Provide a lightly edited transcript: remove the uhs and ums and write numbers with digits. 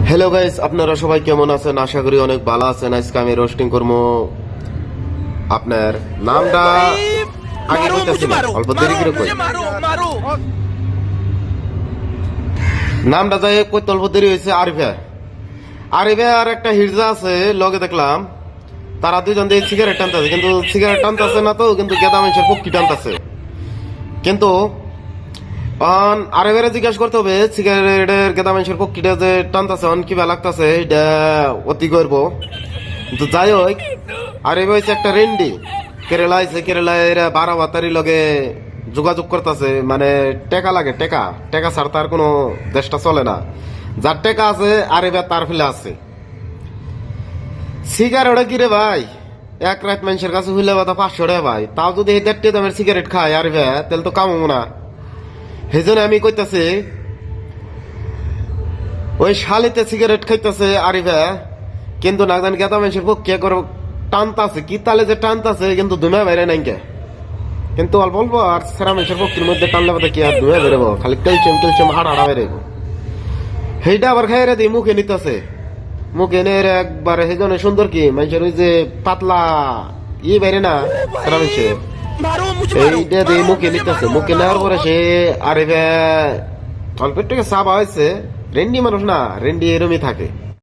Hello guys, আপনারা সবাই কেমন আছেন? আশা করি অনেক ভালো আছেন। আজকে আমি রোস্টিং করবো আপনার নামটা আগে কইতাছি না, অল্প দেরি করে কই। নামটা যাই কইতে অল্প দেরি হয়েছে। আরিফা আরিফা আর একটা হিরজা আছে লগে, দেখলাম তারা দুইজন দিয়ে সিগারেট টানতেছে, কিন্তু সিগারেট টানতেছে না তো, কিন্তু গেদা মানুষের পক্ষী টানতেছে। কিন্তু আরিফারে জিজ্ঞাসা করতে হবে সিগারেটের গেদা মানুষের পক্ষীটা যে টানতেছে কিবা লাগতেছে, এটা অতি করবো। কিন্তু যাই হোক, আরিফা হয়েছে একটা রেন্ডি, কেরালা আছে, কেরালায় এরা বারাবাতারি লগে যোগাযোগ করতেছে, মানে টেকা লাগে, টেকা টেকা ছাড়া তার কোনো দেশটা চলে না। যার টেকা আছে আরিফা তার ফেলে আছে। সিগারেট কি রে ভাই, এক রাত মানুষের কাছে হইলে বা 500 টাকা ভাই, তাও যদি এই 1.5 দামের সিগারেট খায় আরিফা, তাহলে তো কামাবো না। সেই জন্য আমি কইতাছি, ওই শালিতে সিগারেট খাইতেছে আরিফা, কিন্তু না জানি গেতা মানুষের পক্ষে করে টানতাছে, কি তালে যে টানতাছে, কিন্তু দুমে বাইরে নাই কে। কিন্তু অল্প অল্প আর সেরা মানুষের পক্ষের মধ্যে টানলে বোধ কি আর দুমে বেরোবো, খালি ক্যালসিয়াম ক্যালসিয়াম হাড় হাড়া বেরোবো। সেইটা আবার খাই রে দিই মুখে নিতেছে, মুখে নিয়ে একবারে সেই জন্য সুন্দর কি মানুষের ওই যে পাতলা বাইরে না সেরা মানুষের, এইটা দিয়ে মুখে নিতেছে। মুখে নেওয়ার পরে সে আরিফা অল্প একটু চাপা হয়েছে। রেন্ডি মানুষ না, রেন্ডি এরমই থাকে।